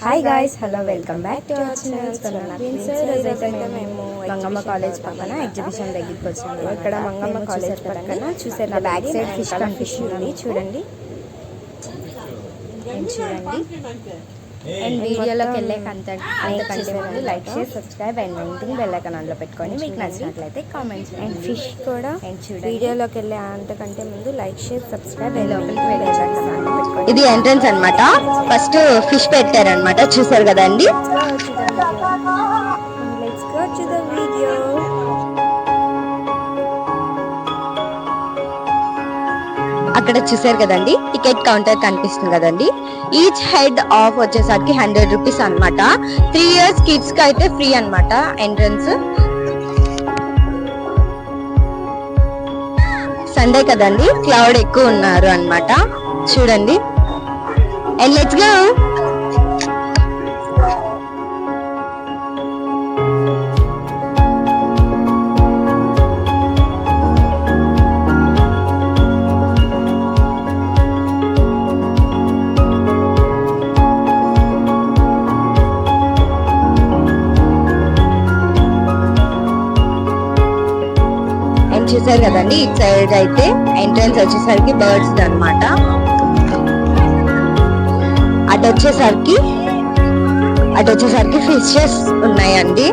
Hi guys, hello, welcome back to our channel. ఈరోజైతే మేము Mangamma college పక్కన ఎగ్జిబిషన్ దగ్గరికి వచ్చాము. ఇక్కడ మంగమ్మ కాలేజ్ పక్కన చూసారు నా బ్యాక్ సైడ్ ఫిష్ కనిపిస్తుంది, చూడండి. అండ్ వీడియోలోకి వెళ్ళే కంటే ముందు like share subscribe and మెయింటింగ్ bell icon ఆన్లో పెట్టుకొని మీకు నచ్చినట్లయితే కామెంట్స్. అండ్ ఫిష్ కూడా వీడియోలోకి వెళ్ళే అంతకంటే ముందు లైక్ షేర్ సబ్స్క్రైబ్ అండ్ లోపలికి వెళ్ళే పెట్టుకోండి. ఇది ఎంట్రన్స్ అన్నమాట. ఫస్ట్ ఫిష్ పెట్టారనమాట, చూసారు కదండి. Let's go to the video. అక్కడ చూసారు కదండి, టికెట్ కౌంటర్ కనిపిస్తుంది కదండి. ఈచ్ హెడ్ ఆఫ్ వచ్చేసరికి 100 రూపీస్ అనమాట. 3 years కిడ్స్ కి అయితే ఫ్రీ అనమాట ఎంట్రన్స్. సండే కదండి, క్లౌడ్ ఎక్కువ ఉన్నారు అనమాట, చూడండి. And let's go. చూసారు కదండి, ఇటు సైడ్ అయితే ఎంట్రన్స్ వచ్చేసరికి బర్డ్స్ అన్నమాట. అటు వచ్చేసరికి ఫిషెస్ ఉన్నాయండి.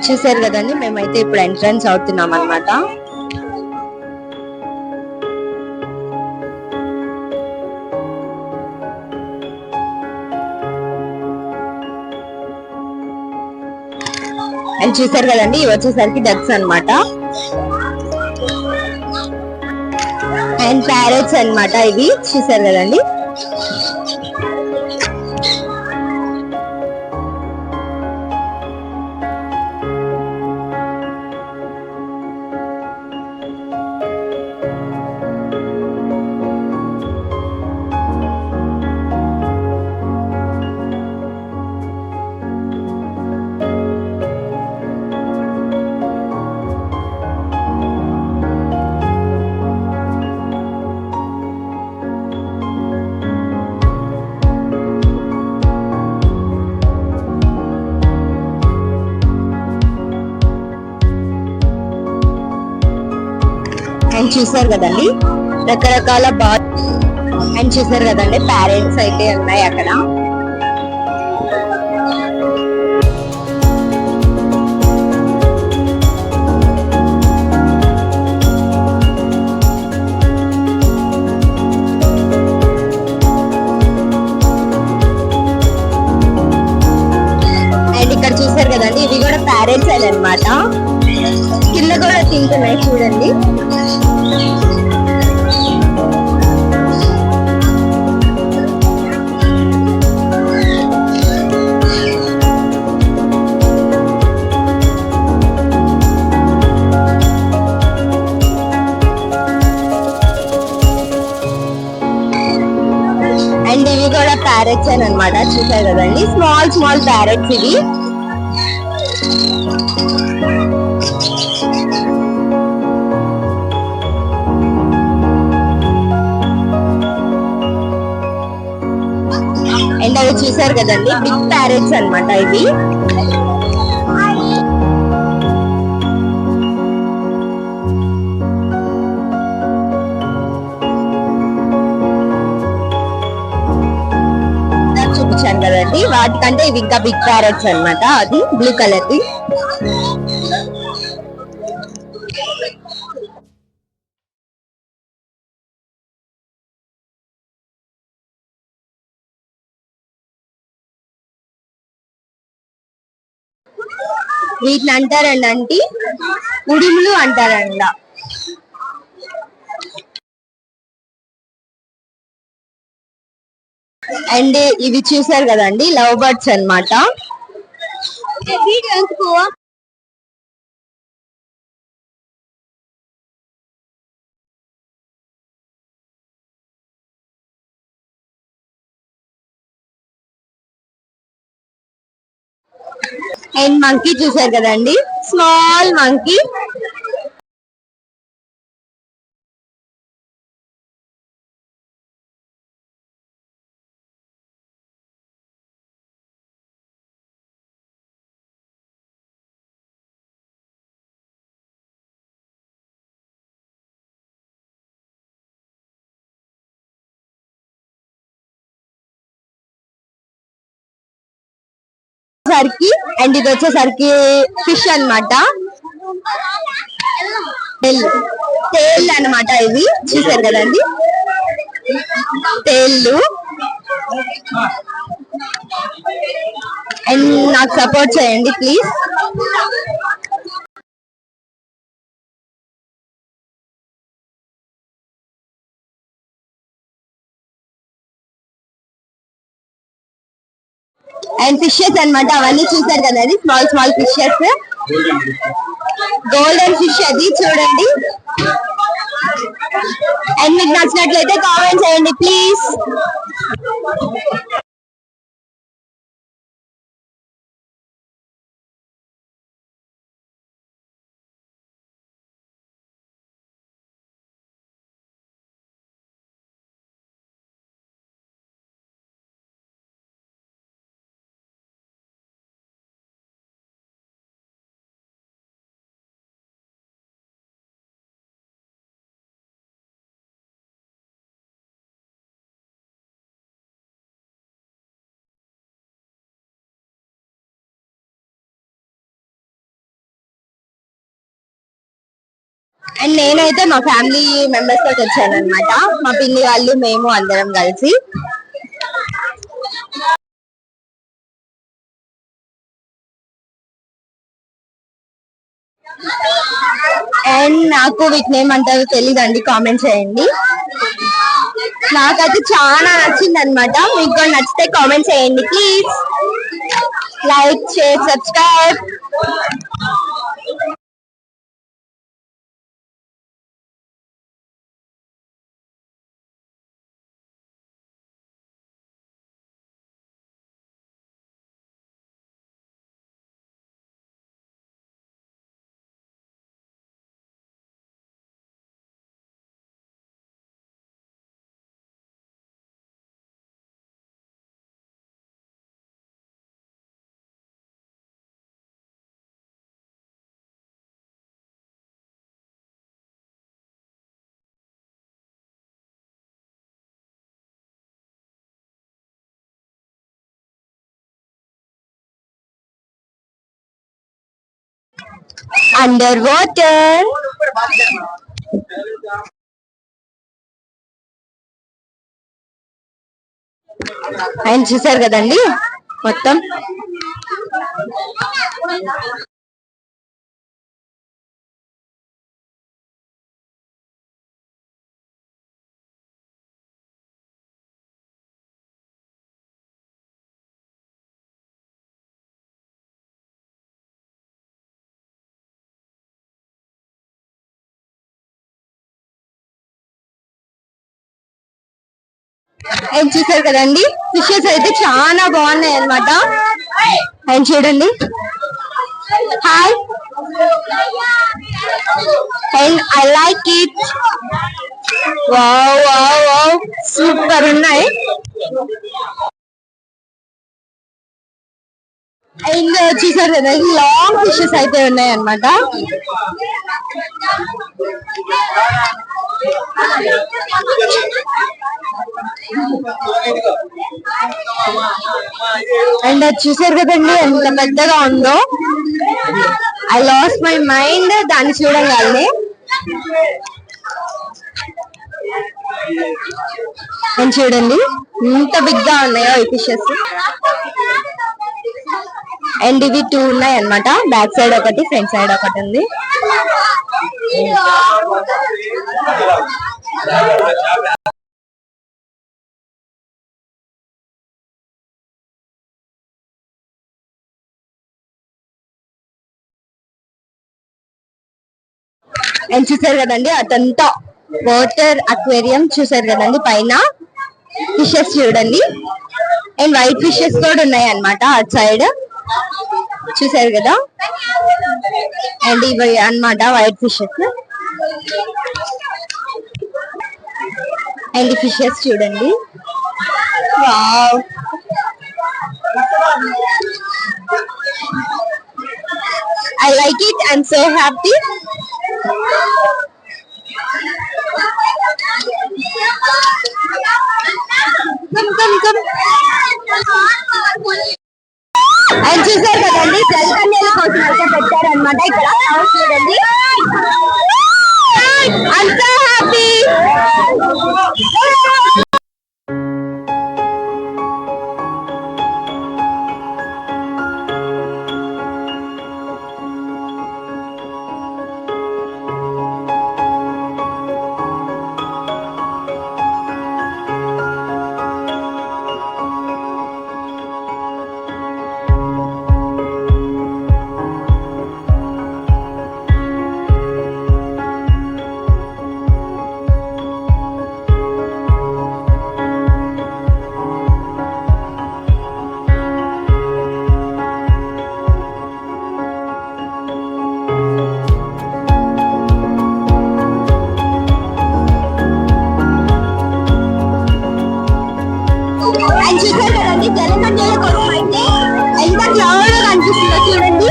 చూసారు కదండి, మేమైతే ఇప్పుడు ఎంట్రన్స్ అవుతున్నాం అన్నమాట. అండ్ చూసారు కదండి, ఇవి వచ్చేసరికి డక్స్ అన్నమాట. అండ్ ప్యారెట్స్ అన్నమాట ఇవి, చూసారు కదండి. అండ్ చూసారు కదండి, రకరకాల అండ్ చూసారు కదండి, ప్యారెంట్స్ అయితే ఉన్నాయి అక్కడ. అండ్ ఇక్కడ చూసారు కదండి, ఇవి కూడా ప్యారెంట్స్ అన్నమాట. కింద కూడా తింటున్నాయి, చూడండి. అండ్ ఇవి కూడా ప్యారెట్స్ అన్నమాట, చూసారు కదండి. స్మాల్ ప్యారెట్స్ ఇవి. అండ్ అవి చూసారు కదండి, బిగ్ ప్యారెట్స్ అన్నమాట ఇవి. చూపించాను కదండి, వాటికంటే ఇవి ఇంకా బిగ్ ప్యారెట్స్ అన్నమాట. అది బ్లూ కలర్ది. వీటిని అంటారండి అంటే ఉడిములు అంటారంట. అండ్ ఇవి చూసారు కదండి, లవ్ బర్డ్స్ అన్నమాట. అండ్ మంకీ చూసారు కదండి, స్మాల్ మంకీ. సరికి అండ్ ఇది వచ్చేసరికి ఫిష్ అన్నమాట, తేళ్ళు అన్నమాట. ఇవి చూసారు కదండి, తేళ్ళు. అండ్ నాకు సపోర్ట్ చేయండి ప్లీజ్. అండ్ ఫిషెస్ అన్నమాట, అవన్నీ చూసారు కదండి, small small fishes. Golden fish అది చూడండి. అండ్ మీకు నచ్చినట్లయితే కామెంట్ చేయండి ప్లీజ్. అండ్ నేనైతే మా ఫ్యామిలీ మెంబర్స్ తోటి వచ్చాను అనమాట, మా పిన్ని వాళ్ళు, మేము అందరం కలిసి. అండ్ నాకు వీటిని ఏమంటారో తెలీదండి, కామెంట్ చేయండి. నాకైతే చాలా నచ్చింది అనమాట. మీకు కూడా నచ్చితే కామెంట్ చేయండి please. Like, share, subscribe. Under water. ఆయన చూసారు కదండి మొత్తం. అండ్ చూసారు కదండి, ఫిషెస్ అయితే చాలా బాగున్నాయి అనమాట. అండ్ చూడండి, hi. And I like it. Wow wow wow, super ఉన్నాయి. అండ్ చూసారు కదా, లాంగ్ ఫిషెస్ అయితే ఉన్నాయి అనమాట. అండ్ అది చూసారు కదండి ఎంత పెద్దగా ఉందో. ఐ లాస్ట్ మై మైండ్ దాన్ని చూడగానే. అండ్ చూడండి ఎంత బిగ్ గా ఉన్నాయో ఈ ఫిషెస్. అండ్ ఇవి 2 ఉన్నాయి అనమాట, బ్యాక్ సైడ్ ఒకటి, ఫ్రంట్ సైడ్ ఒకటి ఉంది. అండ్ చూసారు కదండి అదంతా వాటర్ అక్వేరియం. చూసారు కదండి పైన ఫిషెస్ చూడండి. అండ్ వైట్ ఫిషెస్ కూడా ఉన్నాయి అనమాట అటు సైడ్. చూసారు కదా. అండ్ ఇవి అన్నమాట వైట్ ఫిషెస్. అండ్ ఫిషెస్ చూడండి. Wow, I like it. I'm so happy. Come. And చూసారు కదండి, జలకన్యల కోసం అయితే పెట్టారనమాట ఇక్కడ. చూడండి, I'm so happy. చూసారు కదండి, జలకన్యల కోసం అయితే ఎంత క్లౌడ్ కనిపిస్తుందో చూడండి.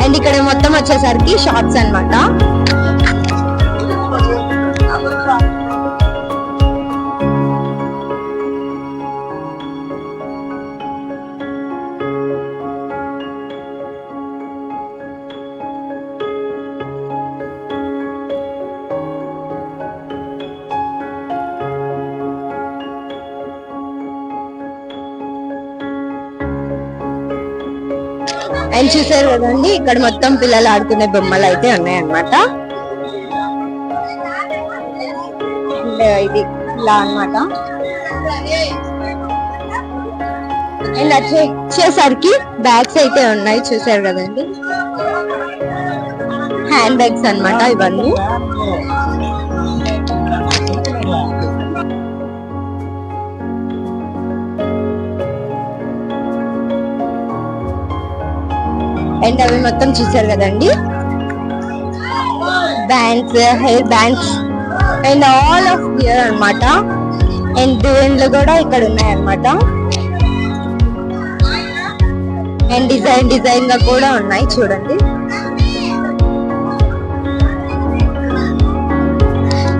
అండ్ ఇక్కడ మొత్తం వచ్చేసరికి షాప్స్ అన్నమాట. అండ్ చూసారు కదండి, ఇక్కడ మొత్తం పిల్లలు ఆడుకునే బొమ్మలు అయితే ఉన్నాయన్నమాట. ఇది ఇలా అన్నమాట. అండ్ వచ్చేసరికి బ్యాగ్స్ అయితే ఉన్నాయి, చూసారు కదండి. హ్యాండ్ బ్యాగ్స్ అన్నమాట ఇవన్నీ. అండ్ అవి మొత్తం చూసారు కదండి, bands, hair bands and all of here అన్నమాట. అండ్ దీనిలో కూడా ఇక్కడ ఉన్నాయన్నమాట. అండ్ డిజైన్ గా కూడా ఉన్నాయి చూడండి.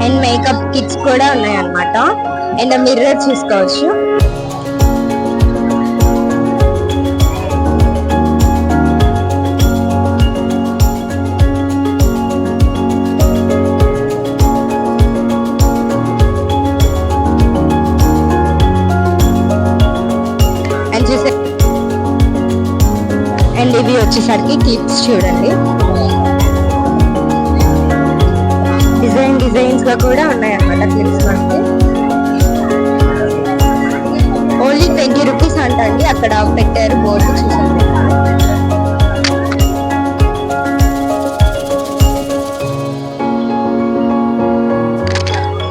అండ్ మేకప్ కిట్స్ కూడా ఉన్నాయన్నమాట. అండ్ మిర్రర్ చూసుకోవచ్చు. అండ్ ఇవి వచ్చేసరికి క్లిప్స్ చూడండి. డిజైన్స్ గా కూడా ఉన్నాయన్నమాట క్లిప్స్ మనకి. ఓన్లీ 20 రూపీస్ అంటండి, అక్కడ పెట్టారు బోర్డు చూసారు.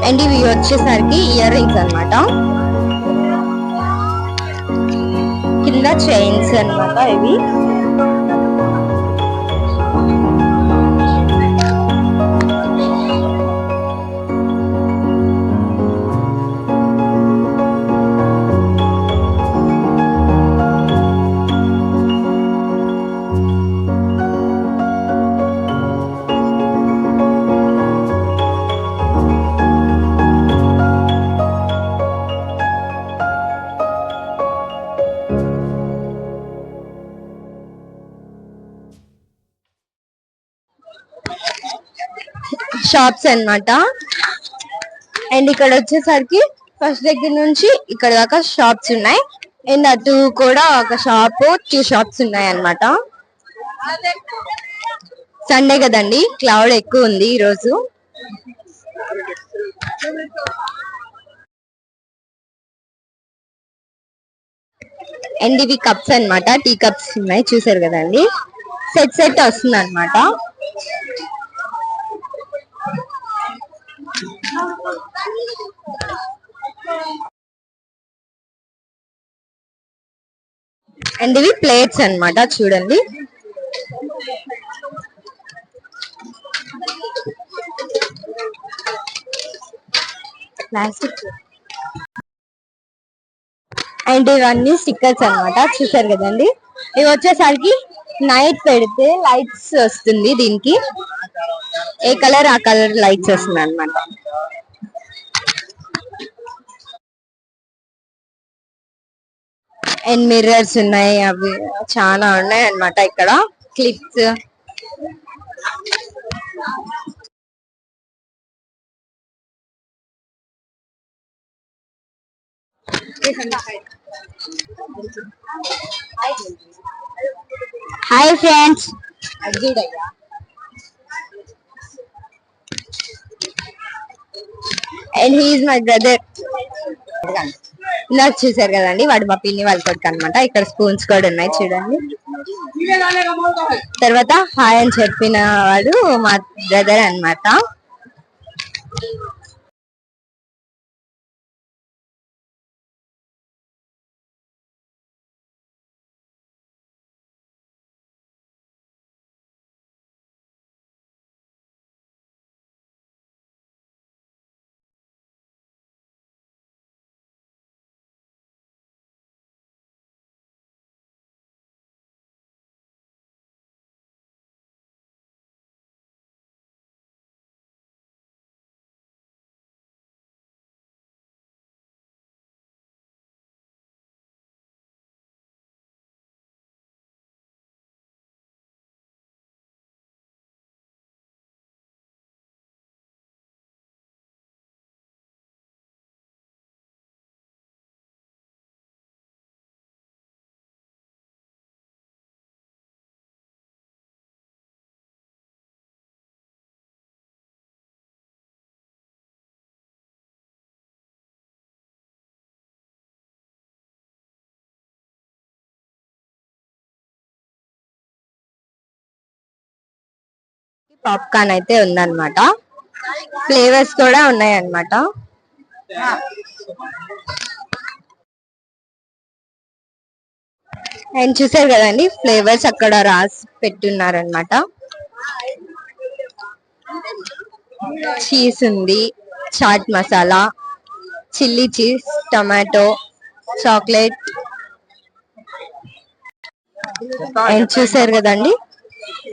అండ్ ఇవి వచ్చేసరికి ఇయర్ రింగ్స్ అన్నమాట. కింద చైన్స్ అన్నమాట ఇవి. షాప్స్ అన్నమాట. అండ్ ఇక్కడ వచ్చేసరికి ఫస్ట్ దగ్గర నుంచి ఇక్కడ దాకా షాప్స్ ఉన్నాయి. అండ్ అటు కూడా ఒక షాప్, 2 షాప్స్ ఉన్నాయి అన్నమాట. సండే కదండి, క్లౌడ్ ఎక్కువ ఉంది ఈరోజు. అండ్ ఇవి కప్స్ అన్నమాట, టీ కప్స్ ఉన్నాయి చూసారు కదండి. సెట్ సెట్ వస్తుంది అనమాట. అండ్ ఇవి ప్లేట్స్ అన్నమాట చూడండి. ప్లాస్టిక్. అండ్ ఇవన్నీ స్టిక్కర్స్ అన్నమాట చూసారు కదండి. ఇవి వచ్చేసరికి నైట్ పెడితే లైట్స్ వస్తుంది, దీనికి ఏ కలర్ ఆ కలర్ లైట్స్ వస్తుంది అనమాట. అండ్ మిర్రర్స్ ఉన్నాయి, అవి చాలా ఉన్నాయి అన్నమాట ఇక్కడ. Clips. Hi friends. And he is my brother. నాకు చూసారు కదండి, వాడు మా పిన్ని వాళ్ళ కొడుకు అనమాట. ఇక్కడ స్పూన్స్ కూడా ఉన్నాయి చూడండి. తర్వాత హాయ్ అని చెప్పిన వాడు మా బ్రదర్ అన్నమాట. పాప్కార్న్ అయితే ఉందన్నమాట. ఫ్లేవర్స్ కూడా ఉన్నాయి అన్నమాట. అండ్ చూసారు కదండి, ఫ్లేవర్స్ అక్కడ రాసి పెట్టున్నారనమాట. చీజ్ ఉంది, chaat masala, chilli cheese, tomato, chocolate. And చూసారు కదండి,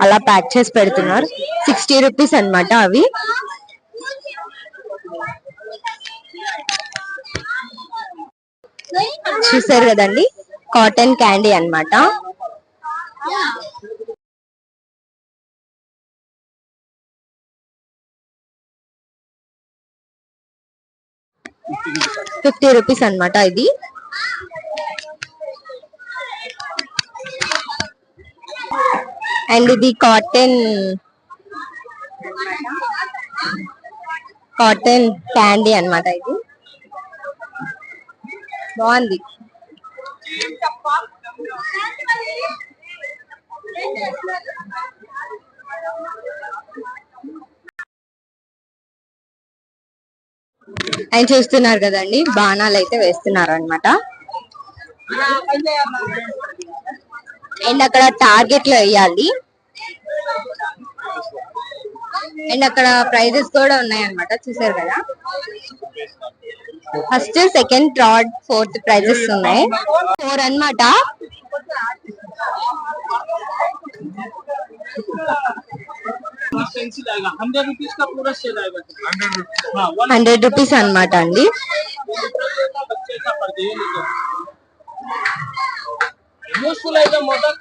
అలా ప్యాక్ చేసి పెడుతున్నారు. 60 రూపీస్ అన్నమాట అవి. చూసారు కదండి, కాటన్ క్యాండీ అన్నమాట. ₹50 అన్నమాట ఇది. అండ్ ఇది కాటన్ క్యాండీ అన్నమాట. ఇది బాగుంది. ఆయన చూస్తున్నారు కదండి, బాణాలు అయితే వేస్తున్నారు అన్నమాట. అండ్ అక్కడ టార్గెట్ లో వేయాలి. అండ్ అక్కడ ప్రైజెస్ కూడా ఉన్నాయి అన్నమాట చూసారు కదా. First, second, third, fourth prizes ఉన్నాయి. 4 అన్నమాట. 100 రూపీస్ అన్నమాట అండి. यूजफुल आइटम होता है,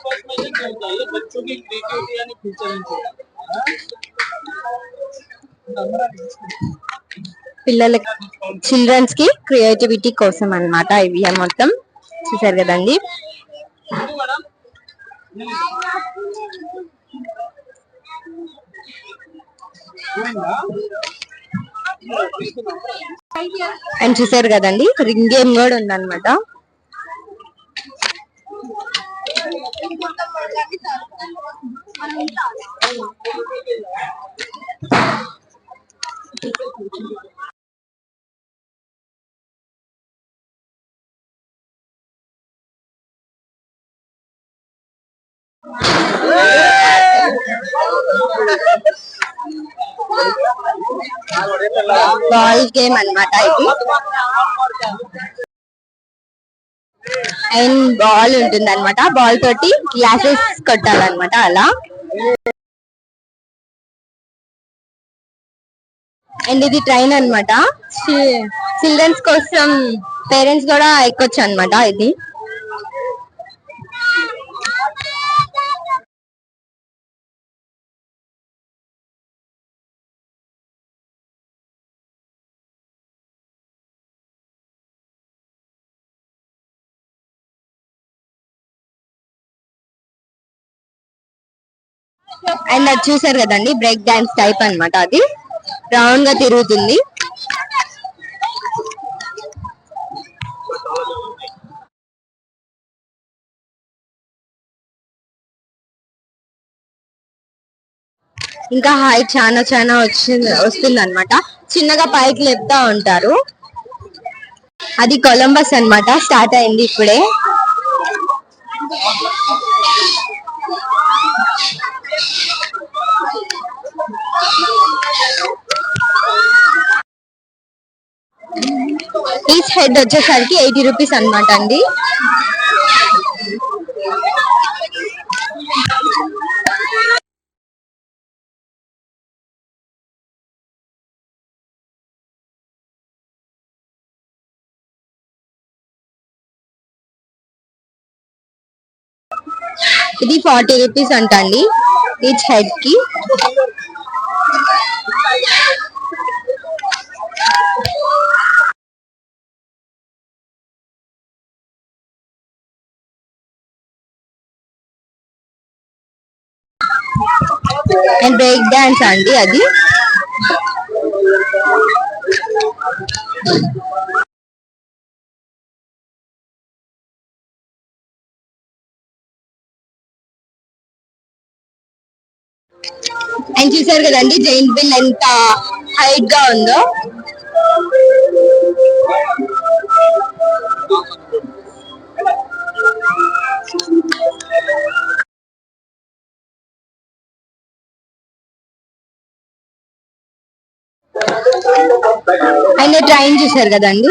कॉस्मेटिक होता है, ये बच्चों की क्रिएटिविटी यानी फ्यूचर పిల్లలకి, చిల్డ్రన్స్ కి క్రియేటివిటీ కోసం అన్నమాట ఇవి మొత్తం. చూసారు కదండి. అండ్ చూసారు కదండి, రింగ్ గేమ్ కూడా ఉందన్నమాట. బాల్ గేమ్ అన్నమాట ఇది. అండ్ బాల్ ఉంటుంది అనమాట, బాల్ తోటి గ్లాసెస్ కొట్టాలన్నమాట అలా. అండ్ ఇది ట్రైన్ అన్నమాట, చిల్డ్రన్స్ కోసం పేరెంట్స్ కూడా ఎక్కొచ్చు అన్నమాట ఇది. అండ్ అది చూసారు కదండి, బ్రేక్ డాన్స్ టైప్ అన్నమాట, అది రౌండ్ గా తిరుగుతుంది. ఇంకా హైట్ చాలా చాలా వస్తుంది అనమాట, చిన్నగా పైకి లేపుతా ఉంటారు. అది కొలంబస్ అన్నమాట, స్టార్ట్ అయింది ఇప్పుడే. ఈచ్ హెడ్ వచ్చేసరికి 80 రూపీస్ అనమాట అండి. ఇది 40 రూపీస్ అంట అండి ఈచ్ హెడ్ కి. అండ్ బ్రేక్ డాన్స్ అండి అది. అండ్ చూసారు కదండి జైంట్ వీల్ ఎంత హైట్ గా ఉందో. అండ్ ట్రైన్ చూసారు కదండి.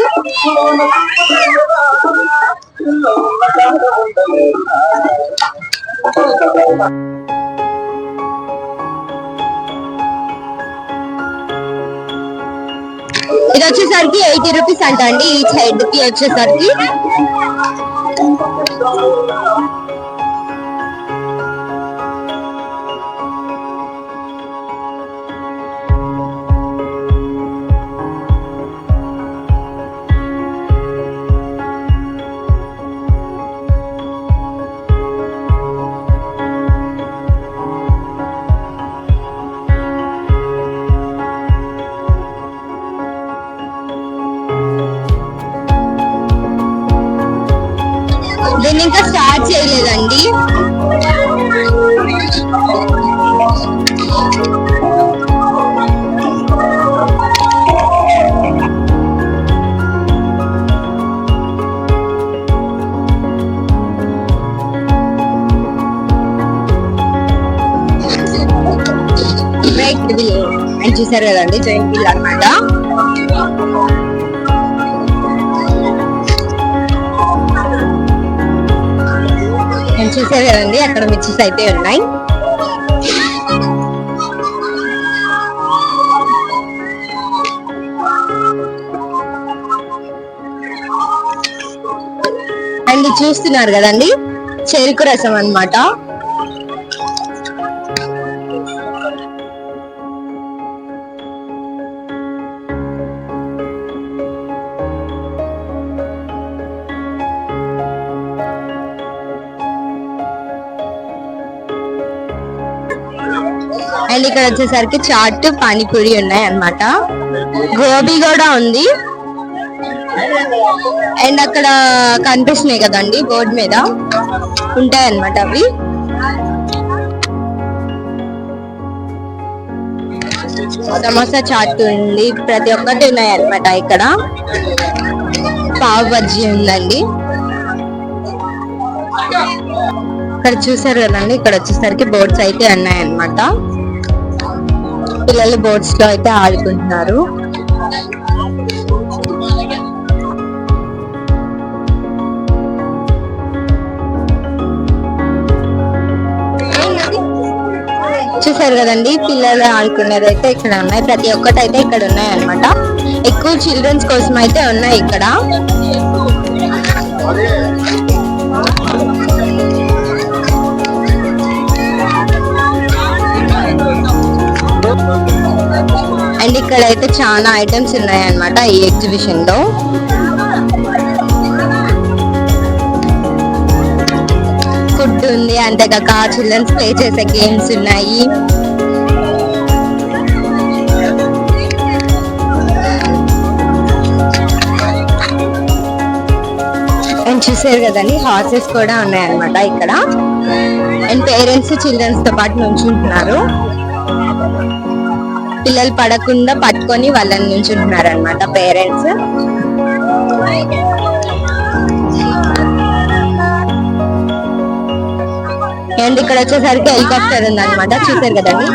ఇది వచ్చేసరికి 80 రూపీస్ అంట అండి ఈచ్ హెడ్ కి వచ్చేసరికి. దీన్ని ఇంకా స్టార్ట్ చేయలేదండి. అని చూసారు కదండి జైంట్ వీల్ అన్నమాట. చూసారు కదండి అక్కడ మిక్సెస్ అయితే ఉన్నాయి. అండ్ చూస్తున్నారు కదండి చెరుకు రసం అన్నమాట. అండ్ ఇక్కడ వచ్చేసరికి చాట్ పానీపూరి ఉన్నాయి అన్నమాట, గోబీ కూడా ఉంది. అండ్ అక్కడ కనిపిస్తున్నాయి కదండి బోర్డు మీద ఉంటాయి అన్నమాట అవి. సమోసా చాట్ ఉంది, ప్రతి ఒక్కటి ఉన్నాయి అన్నమాట ఇక్కడ. పావ్ బజ్జీ ఉందండి. ఇక్కడ చూసారు కదండి, ఇక్కడ వచ్చేసరికి బోట్స్ అయితే ఉన్నాయి అన్నమాట. పిల్లలు బోట్స్ లో అయితే ఆడుకుంటున్నారు. చూసారు కదండి, పిల్లలు ఆడుకునేది అయితే ఇక్కడ ఉన్నాయి. ప్రతి ఒక్కటి అయితే ఇక్కడ ఉన్నాయి అన్నమాట. ఎక్కువ చిల్డ్రన్స్ కోసం అయితే ఉన్నాయి ఇక్కడ. అండ్ ఇక్కడ అయితే చాలా ఐటమ్స్ ఉన్నాయి అన్నమాట ఈ ఎగ్జిబిషన్ లో. ఫుడ్ ఉంది, అంతేకాక చిల్డ్రన్స్ ప్లే చేసే గేమ్స్ ఉన్నాయి. అండ్ చూసారు కదండి, హార్సెస్ కూడా ఉన్నాయి అన్నమాట ఇక్కడ. అండ్ పేరెంట్స్ చిల్డ్రన్స్ తో పాటు నుంచుంటున్నారు. పిల్లలు పడకుండా పట్టుకొని వాళ్ళని నుంచుంటున్నారు అన్నమాట పేరెంట్స్. అండ్ ఇక్కడ వచ్చేసరికి హెలికాప్టర్ ఉంది అనమాట, చూసారు కదండి.